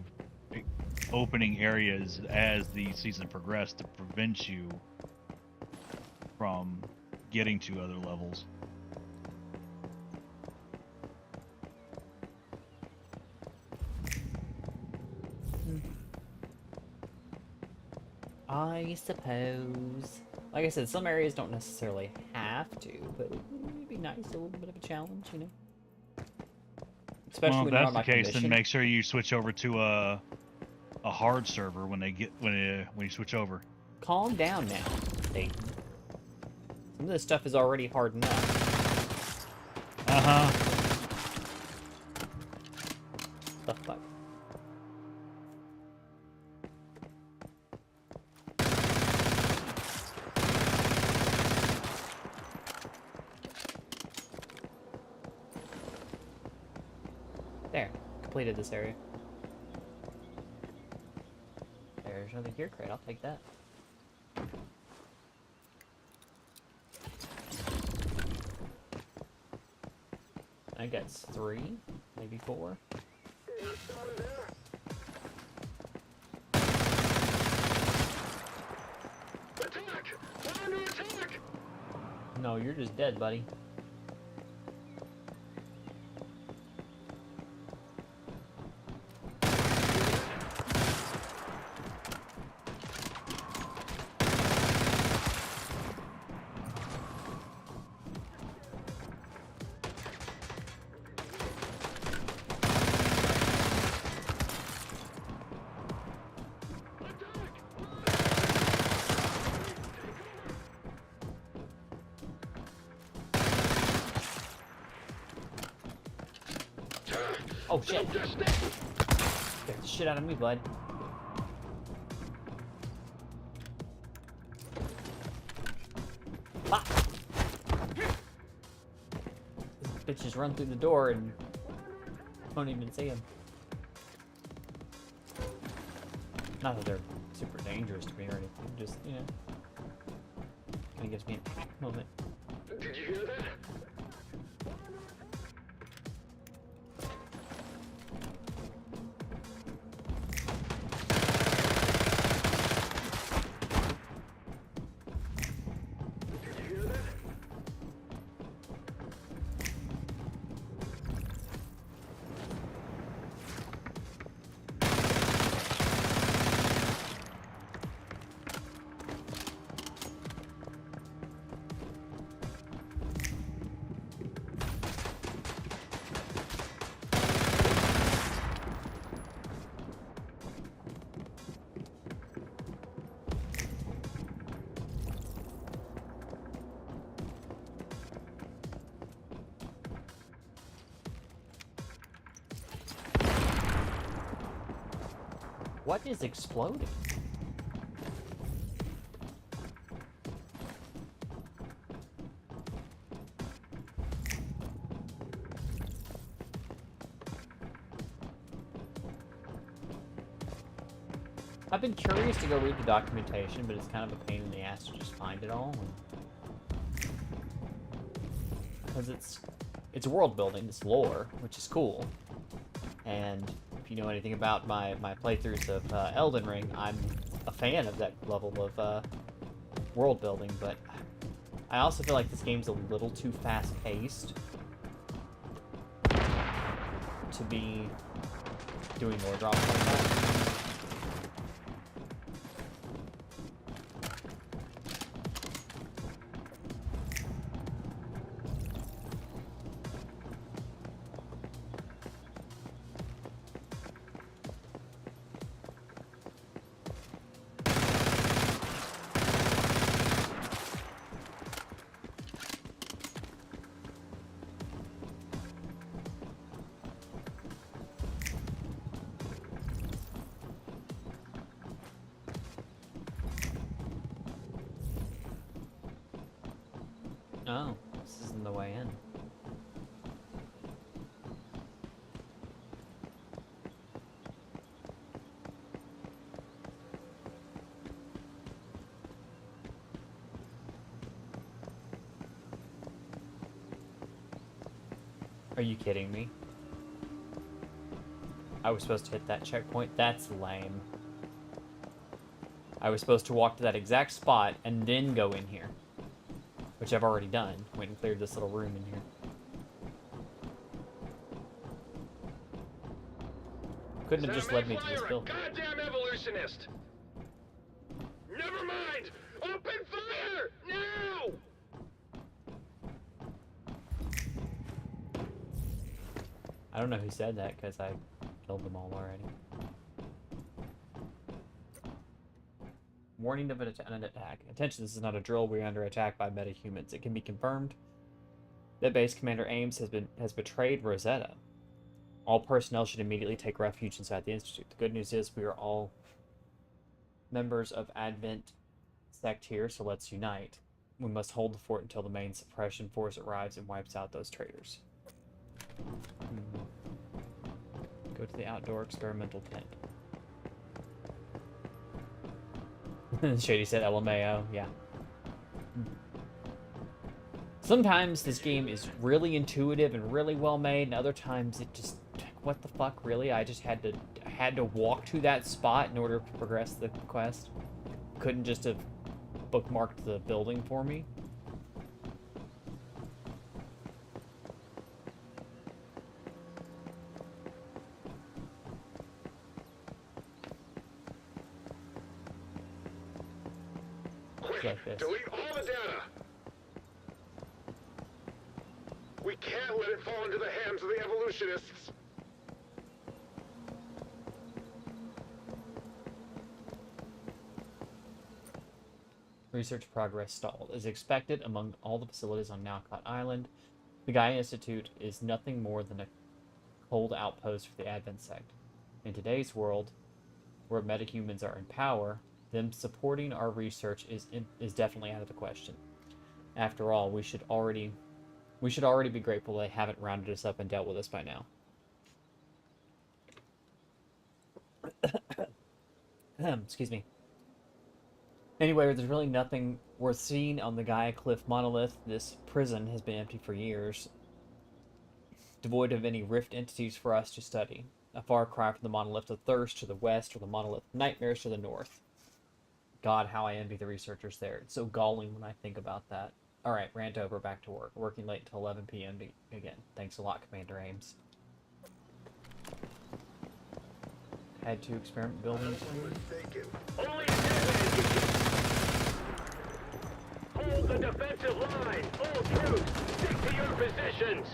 S2: opening areas as the season progressed to prevent you from getting to other levels.
S1: I suppose. Like I said, some areas don't necessarily have to, but it'd be nice, a little bit of a challenge, you know? Especially
S2: Well,
S1: when
S2: if
S1: you're
S2: that's
S1: on
S2: the
S1: my
S2: case, then
S1: commission.
S2: make sure you switch over to a hard server when you switch over.
S1: Calm down now, Dayton. Some of this stuff is already hard enough.
S2: Uh-huh.
S1: The fuck? There. Completed this area. There's another gear crate. I'll take that. I guess 3, maybe 4.
S4: Attack! We're under attack!
S1: No, you're just dead, buddy. Oh shit! Scared the shit out of me, bud. Ah! This bitch just run through the door and don't even see him. Not that they're super dangerous to me or anything, just, you know, kind of gives me a moment.
S4: Did you hear that? Did you hear that?
S1: What is exploding? I've been curious to go read the documentation, but it's kind of a pain in the ass to just find it all. Because it's world building, it's lore, which is cool. And if you know anything about my playthroughs of Elden Ring, I'm a fan of that level of world building, but I also feel like this game's a little too fast-paced to be doing lore drops like that. Oh, this isn't the way in. Are you kidding me? I was supposed to hit that checkpoint? That's lame. I was supposed to walk to that exact spot and then go in here. Which I've already done. Went and cleared this little room in here. Couldn't have just led me to this building.
S4: Goddamn evolutionist! Never mind! Open fire! Now!
S1: I don't know who said that because I killed them all already. Warning of an attack. Attention, this is not a drill. We are under attack by metahumans. It can be confirmed that base commander Ames has betrayed Rosetta. All personnel should immediately take refuge inside the Institute. The good news is we are all members of Advent sect here, so let's unite. We must hold the fort until the main suppression force arrives and wipes out those traitors. Go to the outdoor experimental tent. Shady said LMAO, yeah. Sometimes this game is really intuitive and really well made, and other times it just, what the fuck, really? I just had to walk to that spot in order to progress the quest. Couldn't just have bookmarked the building for me.
S4: Quick,
S1: Like this.
S4: delete all the data. We can't let it fall into the hands of the evolutionists.
S1: Research progress stalled. As expected, among all the facilities on Nalcott Island, the Gaia Institute is nothing more than a cold outpost for the Advent sect. In today's world, where metahumans are in power, them supporting our research is definitely out of the question. After all, we should already be grateful they haven't rounded us up and dealt with us by now. Excuse me. Anyway, there's really nothing worth seeing on the Gaia Cliff monolith. This prison has been empty for years, devoid of any rift entities for us to study. A far cry from the monolith of thirst to the west, or the monolith of nightmares to the north. God, how I envy the researchers there. It's so galling when I think about that. Alright, rant over, back to work. Working late until 11 p.m. again. Thanks a lot, Commander Ames. Had to experiment building.
S4: Only hold the defensive line. All troops, stick to your positions.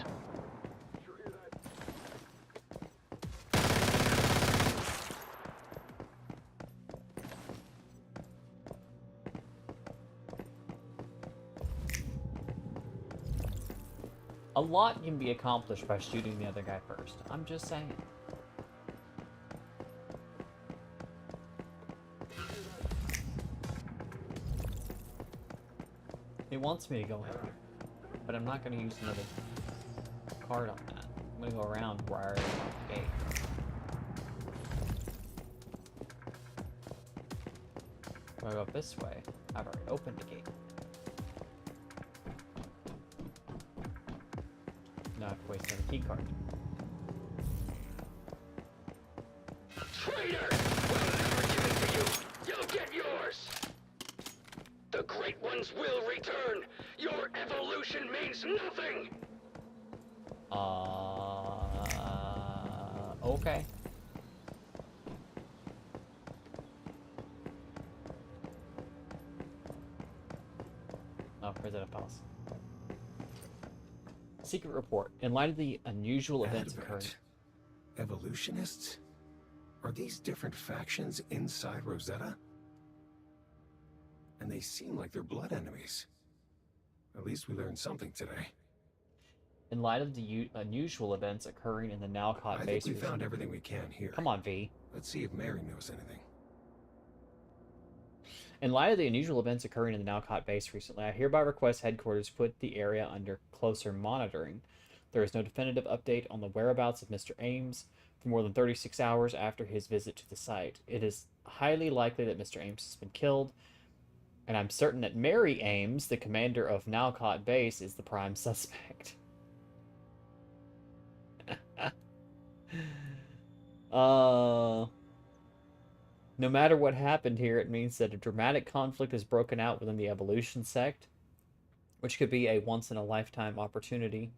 S1: A lot can be accomplished by shooting the other guy first. I'm just saying. It wants me to go in here, but I'm not going to use another card on that. I'm going to go around where I already unlocked the gate. If I go up this way, I've already opened the gate. Now I have to waste another key card.
S4: Traitor! We'll never give it to you. You'll get yours. The Great Ones will return. Your evolution means nothing.
S1: Okay. Oh, where's that pause? Secret report. In light of the unusual events occurring.
S5: Evolutionists? Are these different factions inside Rosetta? And they seem like they're blood enemies. At least we learned something today.
S1: In light of the unusual events occurring in the Nalcott
S5: I
S1: base.
S5: think we found everything we can here.
S1: Come on, V.
S5: Let's see if Mary knows anything.
S1: In light of the unusual events occurring in the Nalcott base recently, I hereby request headquarters put the area under closer monitoring. There is no definitive update on the whereabouts of Mr. Ames for more than 36 hours after his visit to the site. It is highly likely that Mr. Ames has been killed, and I'm certain that Mary Ames, the commander of Nalcott base, is the prime suspect. No matter what happened here, it means that a dramatic conflict has broken out within the Evolution sect, which could be a once-in-a-lifetime opportunity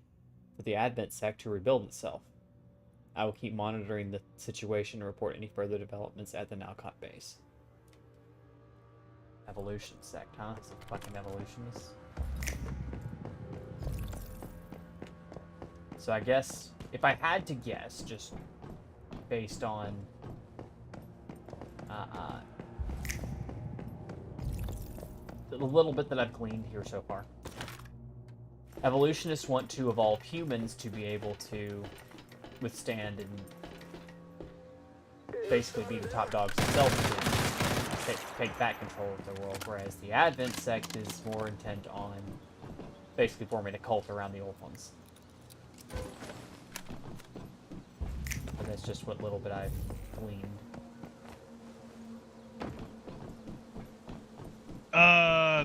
S1: for the Advent sect to rebuild itself. I will keep monitoring the situation and report any further developments at the Nalcott base. Evolution sect, huh? It's a fucking evolutionists. So I guess, if I had to guess, just based on the little bit that I've gleaned here so far, evolutionists want to evolve humans to be able to withstand and basically be the top dogs themselves and take back control of the world, whereas the Advent sect is more intent on basically forming a cult around the old ones. And that's just what little bit I've gleaned.
S2: Yeah.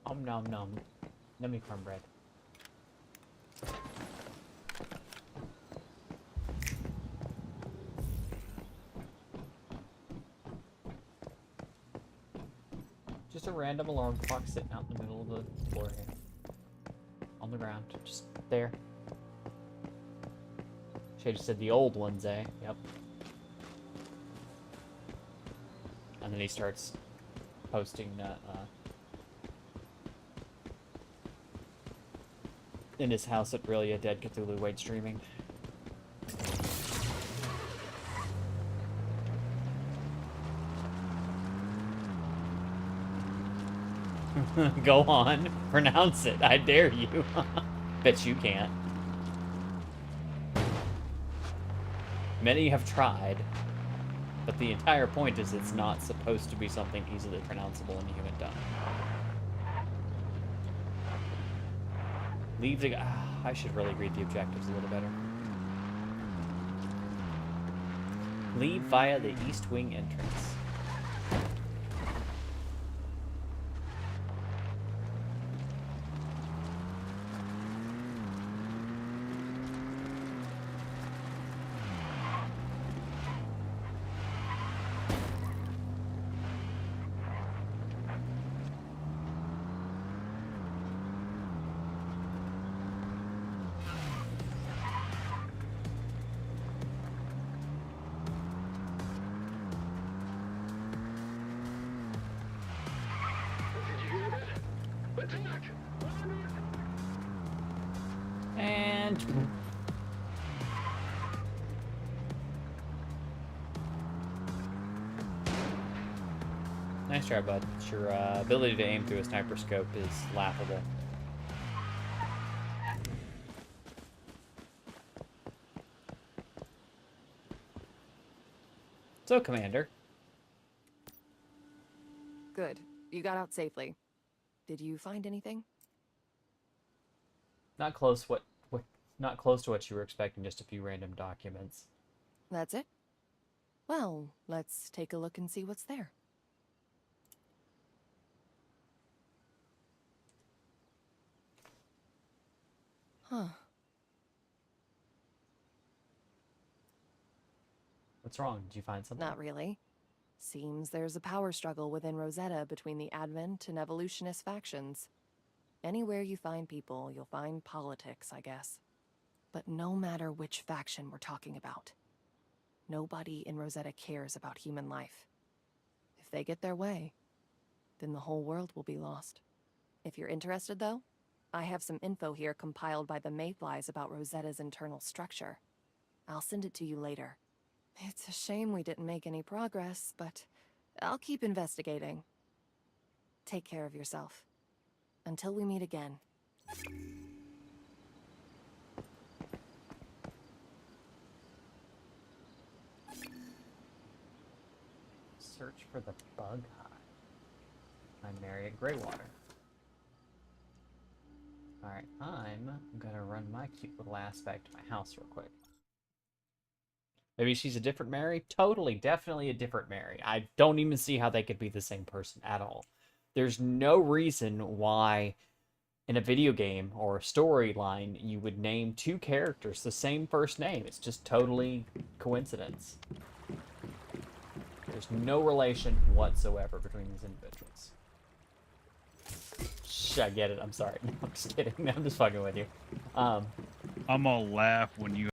S1: Om nom nom. Yummy cornbread. Just a random alarm clock sitting out in the middle of the floor here. On the ground. Just there. Shady said the old ones, eh? Yep. And then he starts posting in his house at really a dead Cthulhu Wade streaming. Go on, pronounce it. I dare you. Bet you can't. Many have tried, but the entire point is it's not supposed to be something easily pronounceable in the human tongue. Leave the... I should really read the objectives a little better. Leave via the East Wing entrance.
S4: Attack!
S1: And... Nice try, bud. Your ability to aim through a sniper scope is laughable. So, Commander.
S3: Good. You got out safely. Did you find anything?
S1: Not close not close to what you were expecting, just a few random documents.
S3: That's it? Well, let's take a look and see what's there. Huh.
S1: What's wrong? Did you find something?
S3: Not really. Seems there's a power struggle within Rosetta between the Advent and Evolutionist factions. Anywhere you find people, you'll find politics, I guess. But no matter which faction we're talking about, nobody in Rosetta cares about human life. If they get their way, then the whole world will be lost. If you're interested, though, I have some info here compiled by the Mayflies about Rosetta's internal structure. I'll send it to you later. It's a shame we didn't make any progress, but I'll keep investigating. Take care of yourself. Until we meet again.
S1: Search for the bug hive. I'm Marriott Greywater. Alright, I'm gonna run my cute little ass back to my house real quick. Maybe she's a different Mary? Totally, definitely a different Mary. I don't even see how they could be the same person at all. There's no reason why in a video game or a storyline you would name two characters the same first name. It's just totally coincidence. There's no relation whatsoever between these individuals. Shh, I get it. I'm sorry. No, I'm just kidding. I'm just fucking with you.
S2: I'm gonna laugh when you